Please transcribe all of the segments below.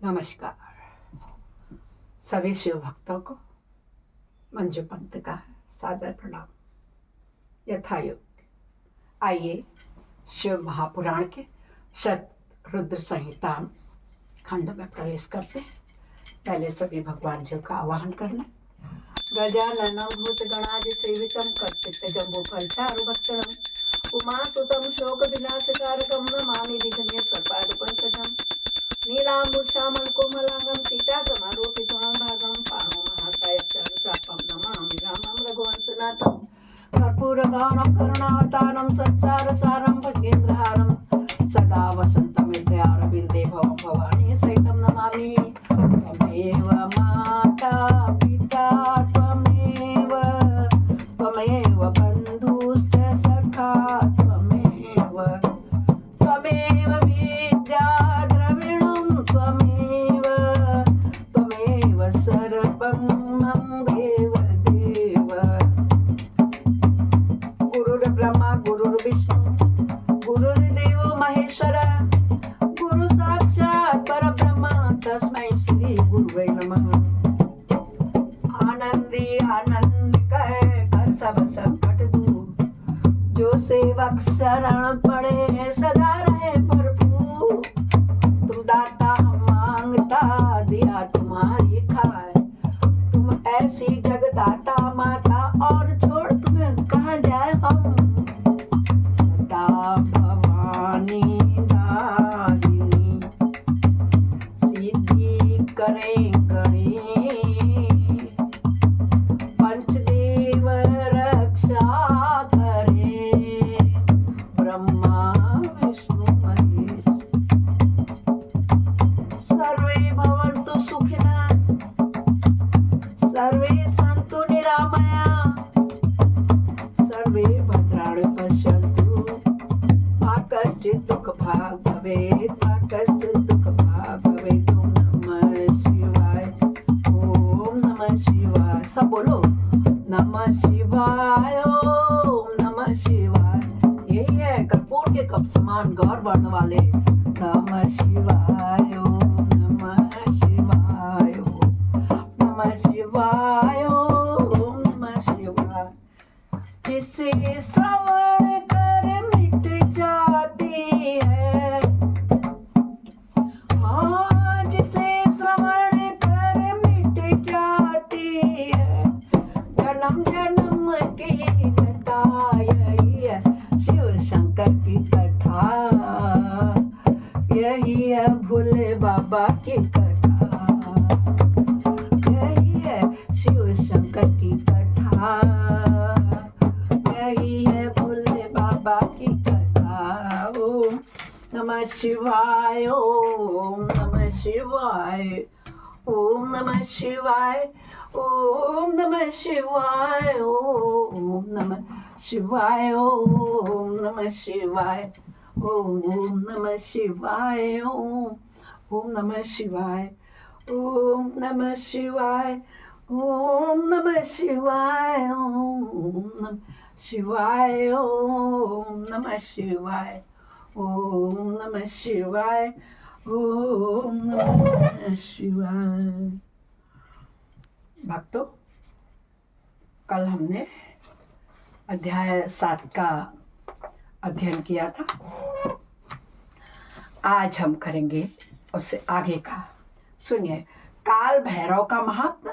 नमस्कार सभी शिव भक्तों को मंजू पंत का सादर प्रणाम। यथायोग आइए शिव महापुराण के शत रुद्र संहिता खंड में प्रवेश करते हैं। पहले सभी भगवान जी का आवाहन करना। गजाननं भूतगणादि सेवितं कल्पितजम्बूफलचारुभक्षणं उमासुतं शोकविनाशकारकं नमामि विघ्नेश्वरपादपङ्कजम् नीलाम्बुजामलकोमलांगं सीतासमारोपितां भागं पाणो महाकायचारुचापं नमामि रामं रघुवंशनाथं कर्पूरगौरं करुणावतारं संसारसारं भजेन्द्रहारं सदा वसन्तं हृदयारविन्दे भवं भवानी सहितं नमामि। त्वमेव माता पिता त्वमेव बन्धुश्च सखा त्वमेव विद्या त्वमेव सर्वं मम देव गुरुर्ब्रह्मा गुरुर्विष्णु गुरुर्देवो महेश्वर गुरु साक्षात् परब्रह्म तस्मै श्री गुरुवे नमः। आनंदी आनंद कर सब संकट दूर, जो सेवक शरण पड़े सदा रहे भरपूर। तुम दाता हम मांगता दिया तुम्हारी खाए, तुम ऐसी जगदाता माता और छोड़ तुम्हें कहाँ जाए हम। सदा भवानी दारिणी सिद्धि करें गणेश, पंचदेव रक्षा करें ब्रह्मा विष्णु महेश। सर्वे भवन्तु सुखिनः सर्वे सन्तु निरामया सर्वे भद्राणि पश्यन्तु मा कश्चित् दुःखभाग् भवेत् मा कश्चित् दुःखभाग् भवेत्। ओम नमः शिवाय सब बोलो नमः शिवाय ओम नमः शिवाय। यही है कर्पूर के कप समान गौर वर्ण वाले नमः शिवाय ओम नमः शिवाय ओम नमः शिवाय ओम नमः शिवाय। जिसे श्रवण कर मिट जाती है, हाँ जिसे श्रवण कर मिट जाती है, जन्म जन्म की कथा यही है शिव शंकर की कथा, यही है भोले बाबा की कथा, यही है शिव शंकर की कथा, यही है भोले बाबा की कथा। ओम नमः शिवाय ओम नमः शिवाय ओम नमः शिवाय ओम नमः शिवाय ओम नमः शिवाय ओम नमः शिवाय ओम नमः शिवाय ओम नमः शिवाय ओम नमः शिवाय ओम नमः शिवाय ओम नमः शिवाय ओम नमः शिवाय ओम नमः शिवाय ओम नमः शिवाय। भक्तों, कल हमने अध्याय 7 का अध्ययन किया था। आज हम करेंगे उससे आगे का। सुनिए, काल भैरव का महात्मा,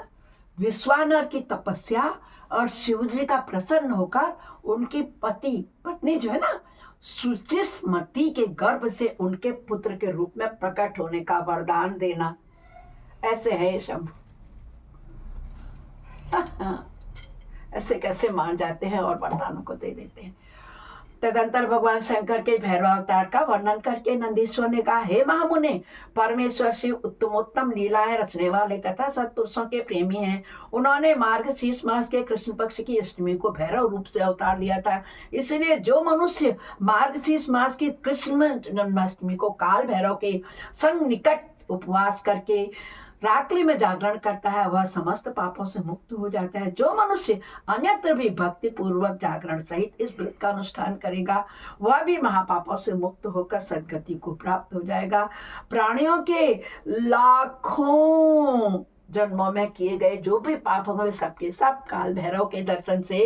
विश्वानर की तपस्या और शिवजी का प्रसन्न होकर उनकी पत्नी जो है ना सुचिस्मती के गर्भ से उनके पुत्र के रूप में प्रकट होने का वरदान देना। ऐसे है शंभु। ऐसे कैसे मान जाते हैं और वरदानों को दे देते हैं। तदंतर भगवान शंकर के भैरव अवतार का वर्णन करके नंदीश्वर ने कहा, हे महामुने, परमेश्वर शिव उत्तमोत्तम लीलाएं रचने वाले तथा सत्पुरुषों के प्रेमी हैं। उन्होंने मार्गशीर्ष मास के कृष्ण पक्ष की अष्टमी को भैरव रूप से अवतार लिया था। इसलिए जो मनुष्य मार्गशीर्ष मास की कृष्ण जन्माष्टमी को काल भैरव के संग निकट उपवास करके रात्रि में जागरण करता है वह समस्त पापों से मुक्त हो जाता है। जो मनुष्य अन्यत्र भी भक्ति पूर्वक जागरण सहित इस व्रत का अनुष्ठान करेगा वह भी महापापों से मुक्त होकर सद्गति को प्राप्त हो जाएगा। प्राणियों के लाखों जन्मों में किए गए जो भी पाप होंगे वे सबके सब काल भैरव के दर्शन से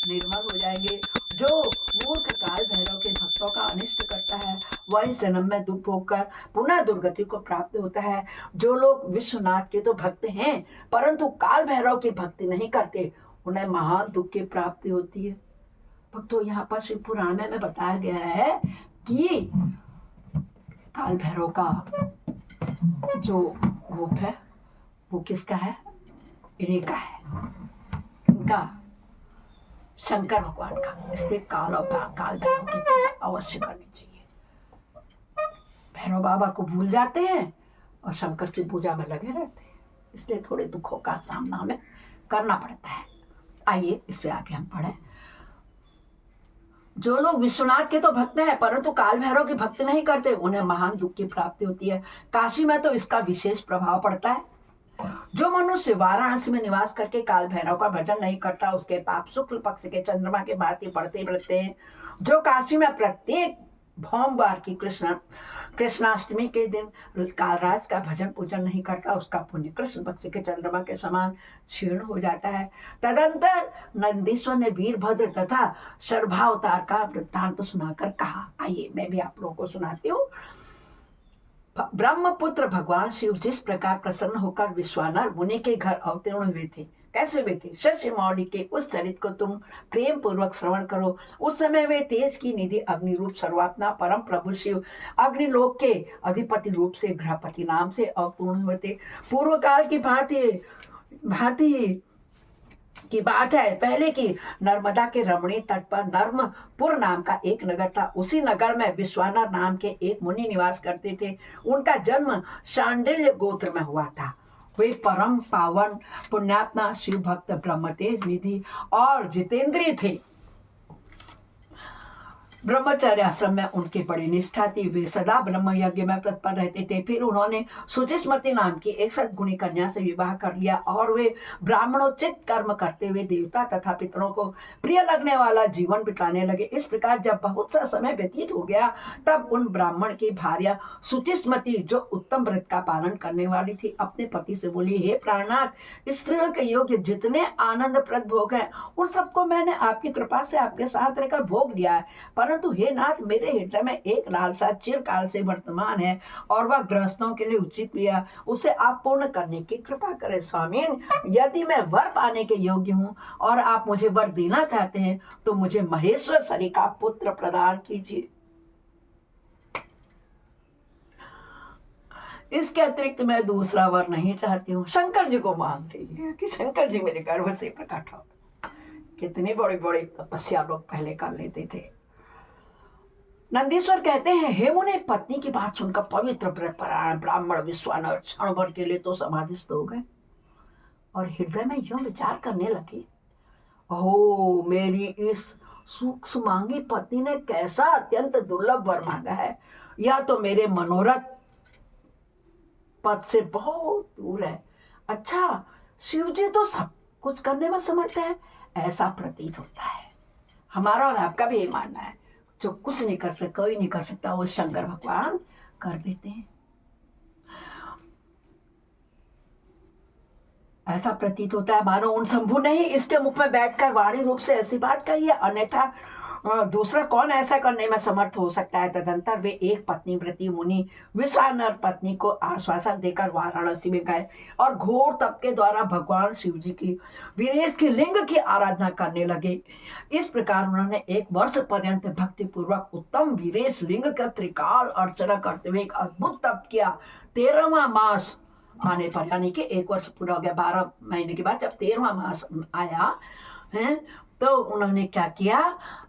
निर्मल हो जाएंगे। जो मूर्ख काल भैरव के भक्तों का अनिष्ट करता है वह इस जन्म में दुख होकर पुनः दुर्गति को प्राप्त होता है। जो लोग विश्वनाथ के तो भक्त हैं परंतु काल भैरव की भक्ति नहीं करते उन्हें महान दुख की प्राप्ति होती है। भक्तों, यहाँ पर शिव पुराण में बताया गया है कि काल भैरव का जो रूप है वो किसका है? इन्हीं का है, इनका शंकर भगवान का। इसलिए काल भैरव की पूजा अवश्य करनी चाहिए। भैरव बाबा को भूल जाते हैं और शंकर की पूजा में लगे रहते हैं, इसलिए थोड़े दुखों का सामना हमें करना पड़ता है। आइए इससे आगे हम पढ़ें। जो लोग विश्वनाथ के तो भक्त हैं परंतु काल भैरव की भक्ति नहीं करते उन्हें महान दुख की प्राप्ति होती है। काशी में तो इसका विशेष प्रभाव पड़ता है। जो मनुष्य वाराणसी में निवास करके काल भैरव का भजन नहीं करता उसके पाप शुक्ल पक्ष के चंद्रमा के भांति बढ़ते बढ़ते हैं। जो काशी में प्रत्येक भोमवार की कृष्णाष्टमी के दिन कालराज का भजन पूजन नहीं करता उसका पुण्य कृष्ण पक्ष के चंद्रमा के समान क्षीण हो जाता है। तदंतर नंदीश्वर ने वीरभद्र तथा शर्भावतार का वृत्तांत सुनाकर कहा। आइए मैं भी आप लोगों को सुनाती हूँ। ब्रह्मपुत्र भगवान शिव जिस प्रकार प्रसन्न होकर विश्वानर मुनि के घर अवतीर्ण हुए थे, कैसे हुए थे? शशि मौली के उस चरित को तुम प्रेम पूर्वक श्रवण करो। उस समय वे तेज की निधि अग्नि रूप सर्वात्मा परम प्रभु शिव अग्निलोक के अधिपति रूप से गृहपति नाम से अवतीर्ण हुए थे। पूर्व काल की भांति की बात है। पहले की नर्मदा के रमणीय तट पर नर्मपुर नाम का एक नगर था। उसी नगर में विश्वानर नाम के एक मुनि निवास करते थे। उनका जन्म शांडिल्य गोत्र में हुआ था। वे परम पावन पुण्यात्मा शिव भक्त ब्रह्मतेज निधि और जितेंद्रिय थे। ब्रह्मचर्य आश्रम में उनकी बड़ी निष्ठा थी। वे सदा ब्रह्म यज्ञ में तत्पर रहते थे। फिर उन्होंने सुचिस्मती नाम की एक सद्गुणी कन्या से विवाह कर लिया और वे ब्राह्मणोचित कर्म करते हुए देवता तथा पितरों को प्रिय लगने वाला जीवन बिताने लगे। इस प्रकार जब बहुत सा समय व्यतीत हो गया तब उन ब्राह्मण की भार्या सुचिस्मती जो उत्तम व्रत का पालन करने वाली थी अपने पति से बोली, हे प्राणनाथ, स्त्रियों के योग्य जितने आनंदप्रद भोग हैं उन सबको मैंने आपकी कृपा से आपके साथ रहकर भोग लिया है, परंतु हे नाथ, मेरे हृदय में एक लालसा चिरकाल से वर्तमान है और वह गृहस्थों के लिए उचित भी है। उसे आप पूर्ण करने की कृपा करें। स्वामी, यदि मैं वर पाने के योग्य हूँ और आप मुझे वर देना चाहते हैं तो मुझे महेश्वर सरी का पुत्र प्रदान कीजिए। इसके अतिरिक्त मैं दूसरा वर नहीं चाहती हूँ। शंकर जी को मांग रही है कि शंकर जी मेरे गर्भ से प्रकट हो। कितनी बड़ी बड़ी तपस्या लोग पहले कर लेते थे। नंदीश्वर कहते हैं, हे मुनि, पत्नी की बात सुनकर पवित्र व्रतपरायण ब्राह्मण विश्वानर क्षण भर के लिए तो समाधिस्थ हो गए और हृदय में यूं विचार करने लगे, ओह, मेरी इस सूक्ष्म मांगी पत्नी ने कैसा अत्यंत दुर्लभ वर मांगा है। या तो मेरे मनोरथ पद से बहुत दूर है। अच्छा, शिव जी तो सब कुछ करने में समर्थ है, ऐसा प्रतीत होता है। हमारा और आपका भी ये मानना है, जो कुछ नहीं कर सकता, कोई नहीं कर सकता, वो शंकर भगवान कर देते हैं। ऐसा प्रतीत होता है मानो उन शंभु ने ही इसके मुख में बैठकर वाणी रूप से ऐसी बात कही है, अन्यथा दूसरा कौन ऐसा करने में समर्थ हो सकता है। तदंतर वे एक पत्नी व्रती मुनि विश्वानर पत्नी को आश्वासन देकर वाराणसी में गए और घोर तप के द्वारा भगवान शिव जी की वीरेश की लिंग की आराधना करने लगे। इस प्रकार उन्होंने 1 वर्ष पर्यंत भक्ति पूर्वक उत्तम वीरेश लिंग का त्रिकाल अर्चना करते हुए एक अद्भुत तप किया। 13वां मास आने पर, यानी कि 1 वर्ष पूरा हो गया, 12 महीने के बाद जब 13वां मास आया है तो उन्होंने क्या किया,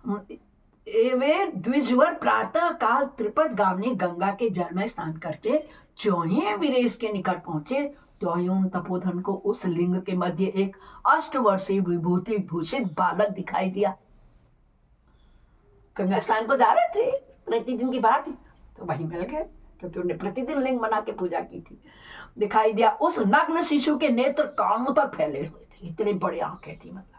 वे द्विजवर प्रातः काल त्रिपद गावनी गंगा के जल में स्नान करके ज्यों ही वीरेश के निकट पहुंचे त्यों ही उन तपोधन को उस लिंग के मध्य एक 8 वर्षीय विभूति भूषित बालक दिखाई दिया। गंगा स्नान को जा रहे थे, प्रतिदिन की बात है, तो वहीं मिल गए क्योंकि उन्हें प्रतिदिन लिंग बना के पूजा की थी, दिखाई दिया। उस नग्न शिशु के नेत्र कानों तक फैले हुए थे, इतनी बड़ी आंखें थी, मतलब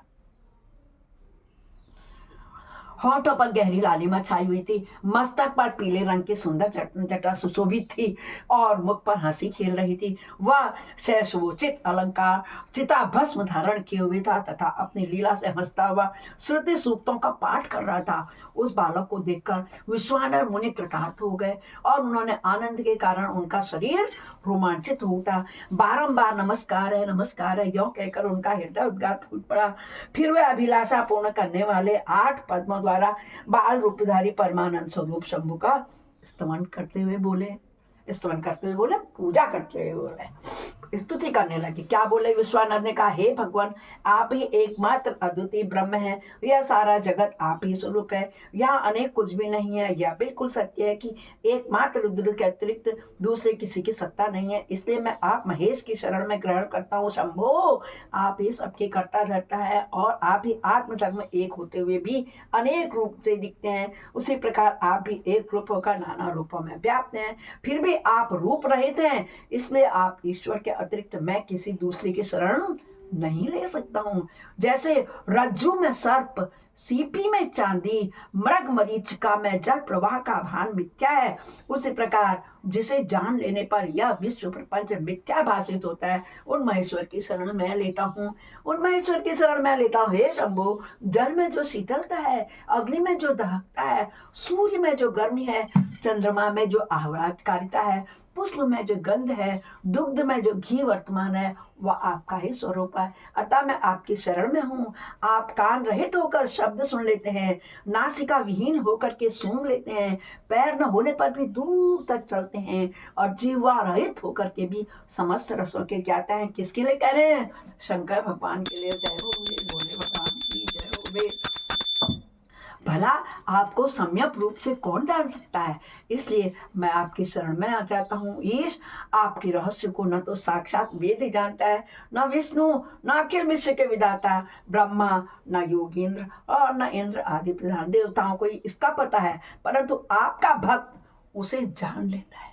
होठों पर गहरी लालिमा छाई हुई थी, मस्तक पर पीले रंग की सुंदर जटा सुशोभित थी और मुख पर हंसी खेल रही थी। वह शैशवोचित अलंकार चिता भस्म धारण किए हुए था तथा अपनी लीला से हंसता हुआ श्रुति सूक्तों का पाठ कर रहा था। उस बालक को देखकर विश्वानर मुनि कृतार्थ हो गए और उन्होंने आनंद के कारण उनका शरीर रोमांचित हो उठा। बारंबार नमस्कार है यों कहकर उनका हृदय उद्गार फूट पड़ा। फिर वे अभिलाषा पूर्ण करने वाले 8 पद्मों द्वारा बाल रूपधारी परमानंद स्वरूप शंभु का स्तवन करते हुए बोले, पूजा करते हुए बोले, स्तुति करने लगे। क्या बोले? विश्वानर ने कहा, हे भगवान, आप ही एकमात्र अद्वितीय ब्रह्म है, यह सारा जगत आप ही स्वरूप है, यहाँ अनेक कुछ भी नहीं है। यह बिल्कुल सत्य है कि एकमात्र रुद्र के अतिरिक्त दूसरे किसी की सत्ता नहीं है, इसलिए मैं आप महेश की शरण में ग्रहण करता हूँ। शंभो, आप ही सबके कर्ता धर्ता है और आप ही आत्म धर्म एक होते हुए भी अनेक रूप से दिखते हैं, उसी प्रकार आप भी एक रूप होकर नाना रूपों में व्याप्त हैं, फिर भी आप रूप रहित हैं, इसलिए आप ईश्वर के अतिरिक्त मैं किसी दूसरे की शरण नहीं ले सकता हूँ। जैसे रज्जु में सर्प, सीपी में चांदी, मृग मरीचिका में जल प्रवाह का भान मिथ्या है, उसी प्रकार जिसे जान लेने पर यह विश्व प्रपंच मिथ्या भाषित होता है, उन महेश्वर की शरण मैं लेता हूँ, हे शंभो। जल में जो शीतलता है, अग्नि में जो दहकता है, सूर्य में जो गर्मी है, चंद्रमा में जो आह्लादकारिता है, पुष्प में जो गंध है, दुग्ध में जो घी वर्तमान है, वह आपका ही स्वरूप है। अतः मैं आपकी शरण में हूँ। आप कान रहित होकर शब्द सुन लेते हैं, नासिका विहीन होकर के सूंघ लेते हैं, पैर न होने पर भी दूर तक चलते हैं और जीवा रहित होकर के भी समस्त रसों के ज्ञाता हैं। किसके लिए कह रहे हैं? शंकर भगवान के लिए। जय हो भोले भगवान की जय हो। भला आपको सम्यक रूप से कौन जान सकता है? इसलिए मैं आपकी शरण में आ जाता हूँ। ईश, आपके रहस्य को न तो साक्षात वेद ही जानता है, न विष्णु, न अखिल विश्व के विधाता ब्रह्मा, न योगेंद्र और न इंद्र आदि प्रधान देवताओं को इसका पता है, परंतु आपका भक्त उसे जान लेता है।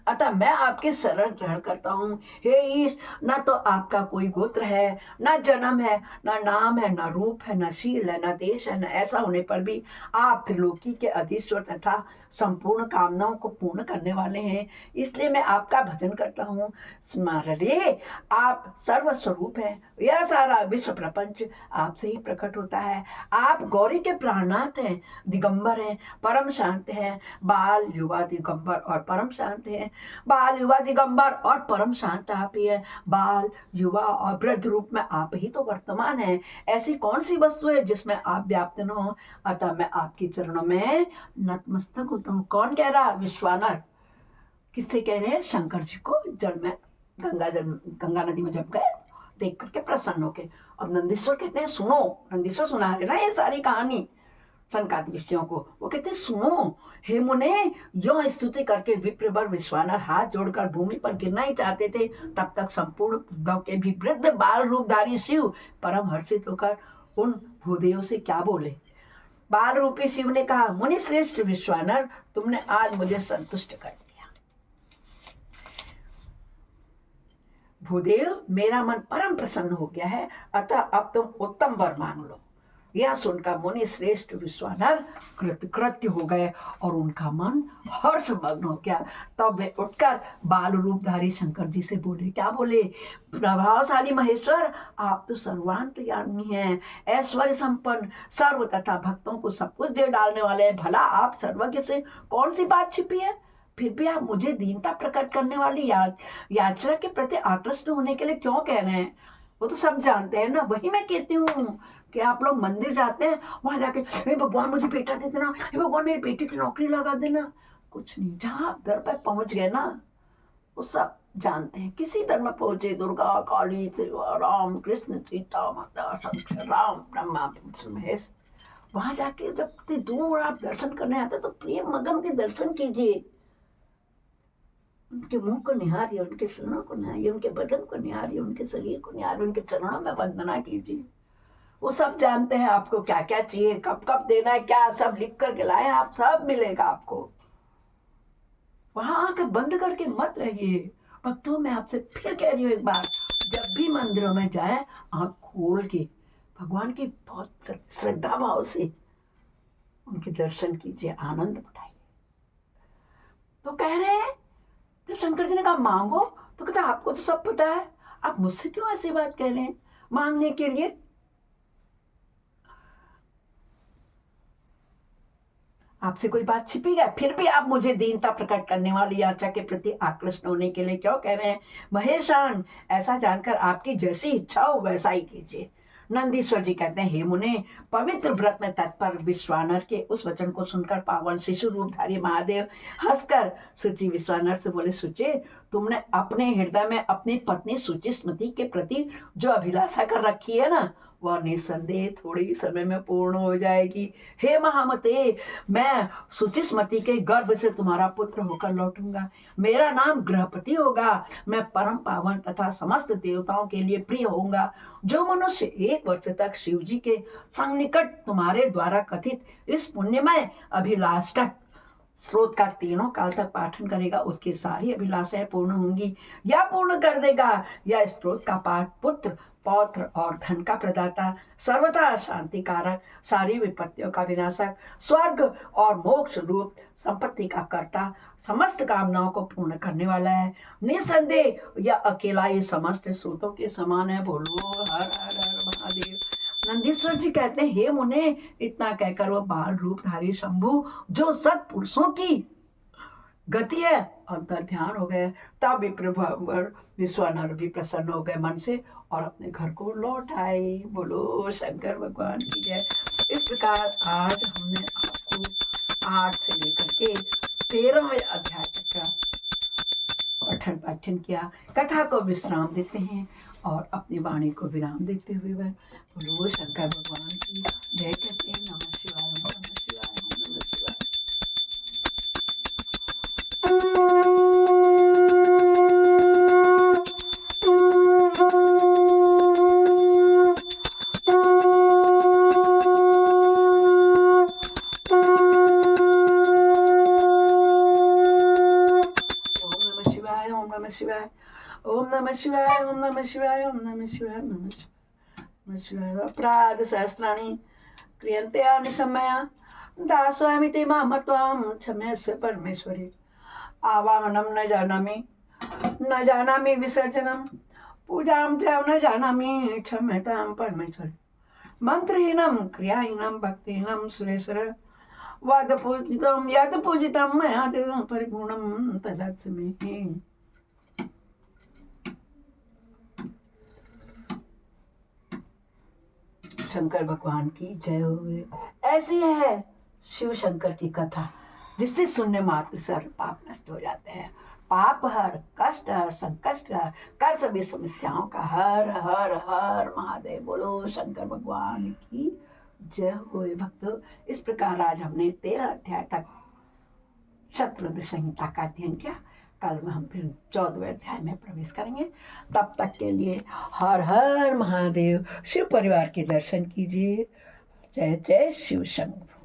अतः मैं आपके शरण ग्रहण करता हूँ। हे ईश, न तो आपका कोई गोत्र है, न जन्म है, न नाम है, न रूप है, न शील है, न देश है, न ऐसा होने पर भी आप त्रिलोकी के अधीश्वर तथा संपूर्ण कामनाओं को पूर्ण करने वाले हैं, इसलिए मैं आपका भजन करता हूँ। स्मरण, आप सर्वस्वरूप हैं, यह सारा विश्व प्रपंच आपसे ही प्रकट होता है। आप गौरी के प्राणनाथ हैं, दिगंबर हैं, परम शांत हैं, बाल युवा दिगंबर और परम शांत हैं। बाल युवा दिगंबर और परम शांत आप ही है। बाल युवा और वृद्ध रूप में आप ही तो वर्तमान है। ऐसी कौन सी वस्तु है जिसमें आप व्याप्त न हो? अतः मैं आपके चरणों में नतमस्तक होता हूँ। कौन कह रहा? विश्वानर। किससे कह रहे हैं? शंकर जी को जल में गंगा नदी में जब गए देख करके प्रसन्न होके। अब नंदीश्वर कहते हैं सुनो, नंदीश्वर सुना रहे ना ये सारी कहानी सनकादि ऋषियों को। वो कहते सुनो हे मुने, यो स्तुति करके विप्रवर विश्वानर हाथ जोड़कर भूमि पर गिरना ही चाहते थे, तब तक संपूर्ण उद्धव के भी वृद्ध बाल रूपधारी शिव परम हर्षित होकर उन भूदेव से क्या बोले? बाल रूपी शिव ने कहा, मुनि श्रेष्ठ विश्वानर, तुमने आज मुझे संतुष्ट कर दिया। भूदेव, मेरा मन परम प्रसन्न हो गया है, अतः अब तुम उत्तम वर मांग लो। यह सुनकर मुनि श्रेष्ठ विश्वानर कृतकृत्य हो गए और उनका मन हर्षमग्न हो गया। तब वे उठकर बाल रूपधारी शंकर जी से बोले। क्या बोले? प्रभावशाली महेश्वर, आप तो सर्वांतर्यामी हैं, ऐश्वर्य संपन्न, सर्व तथा भक्तों को सब कुछ दे डालने वाले हैं। भला आप सर्वज्ञ से कौन सी बात छिपी है? फिर भी आप मुझे दीनता प्रकट करने वाली याचना के प्रति आकृष्ट होने के लिए क्यों कह रहे हैं? वो तो सब जानते हैं ना। वही मैं कहती हूँ कि आप लोग मंदिर जाते हैं, वहां जाके हे भगवान मुझे बेटा दे देना, हे भगवान मेरी बेटी की नौकरी लगा देना। कुछ नहीं, जहाँ आप दर पर पहुंच गए ना, वो सब जानते हैं। किसी दर में पहुंचे, दुर्गा, काली, राम, कृष्ण, सीता माता, शंकर, राम, ब्रह्मा, महेश, वहां जाके जब दूर आप दर्शन करने आते तो प्रेम मगन के दर्शन कीजिए। उनके मुंह को निहारिए, उनके चरणों को निहारिए, उनके बदन को निहारिए, उनके शरीर को निहारिए, उनके चरणों में वंदना कीजिए। वो सब जानते हैं आपको क्या क्या चाहिए, कब कब देना है, क्या सब लिख कर के लाए, आप सब मिलेगा आपको। वहां आंखें बंद करके मत रहिए भक्तों। मैं आपसे फिर कह रही हूँ एक बार, जब भी मंदिरों में जाए आंख खोल के भगवान की बहुत श्रद्धा भाव से उनके दर्शन कीजिए, आनंद उठाइए। तो कह रहे हैं, तो शंकर जी ने कहा मांगो, तो कहता आपको तो सब पता है, आप मुझसे क्यों ऐसी बात कह रहे हैं मांगने के लिए। आपसे कोई बात छिपी है, फिर भी आप मुझे दीनता प्रकट करने वाली याचा के प्रति आकृष्ट होने के लिए क्यों कह रहे हैं। महेशान, ऐसा जानकर आपकी जैसी इच्छा हो वैसा ही कीजिए। नंदीश्वर जी कहते हैं, हे मुने, पवित्र व्रत में तत्पर विश्वानर के उस वचन को सुनकर पावन शिशु रूपधारी महादेव हंसकर सुचि विश्वानर से बोले, सुचे, तुमने अपने हृदय में अपनी पत्नी सुचि स्मृति के प्रति जो अभिलाषा कर रखी है ना, वह निसंदेह थोड़े ही समय में पूर्ण हो जाएगी। हे महामते, मैं सुचिस्मति के गर्भ से तुम्हारा पुत्र होकर लौटूंगा। मेरा नाम गृहपति होगा। मैं परम पावन तथा समस्त देवताओं के लिए प्रिय होऊंगा। जो मनुष्य 1 वर्ष तक शिव जी के संनिकट तुम्हारे द्वारा कथित इस पुण्यमय अभिलाषक स्रोत का तीनों काल तक पाठन करेगा, उसकी सारी अभिलाषाएं पूर्ण होंगी या पूर्ण कर देगा। यह स्रोत का पाठ पुत्र, पौत्र और धन का प्रदाता, सर्वथा शांति कारक, सारी विपत्तियों का विनाशक, स्वर्ग और मोक्ष रूप संपत्ति का कर्ता, समस्त कामनाओं को पूर्ण करने वाला है। निसंदेह यह अकेला ही समस्त स्रोतों के समान है। बोलो हर हर हर महादेव। नंदीश्वर जी कहते हैं, हे मुने, इतना कहकर वो बाल रूपधारी शंभु जो सत्पुरुषों की गति है अंतर ध्यान हो गए। तब विप्रभर विश्वानर भी प्रसन्न हो गए मन से और अपने घर को लौट आए। बोलो शंकर भगवान की जय। इस प्रकार आज हमने आपको 8 से लेकर के 13वें अध्याय तक का पठन पाठन किया। कथा को विश्राम देते हैं और अपनी वाणी को विराम देते हुए वह बोलो शंकर भगवान की जय कहते हैं। नमः शिवाय, नमः शिवाय, नमः शिवाय। शिवाय, ओम नमः शिवाय, ओम नमः शिवाय, ओम नमः शिवाय, नमः शिवाय, शिवाय। अपराध सहस्राणि क्रियन्ते अनिशमया दासोऽहमिति मां त्वां क्षम्यस्व परमेश्वरी। आवाहनं न जानामि विसर्जनं, पूजां च न जानामि क्षम्यतां परमेश्वरी। मंत्रहीनं क्रियाहीनं भक्तिहीनं सुरेश्वर, यद् पूजितं मया देव परिपूर्णं तदस्तु मे। शंकर भगवान की जय हो। ऐसी है शिव शंकर की कथा जिससे सुनने मात्र सर्व पाप नष्ट हो जाते हैं। पाप हर, कष्ट हर, संकष्ट हर, कर सभी समस्याओं का हर हर हर महादेव। बोलो शंकर भगवान की जय हो। भक्तों, इस प्रकार आज हमने 13 अध्याय तक शत्रुद्र संहिता का अध्ययन किया। कल में हम फिर 14वें अध्याय में प्रवेश करेंगे। तब तक के लिए हर हर महादेव। शिव परिवार के दर्शन कीजिए। जय जय शिव शंकर।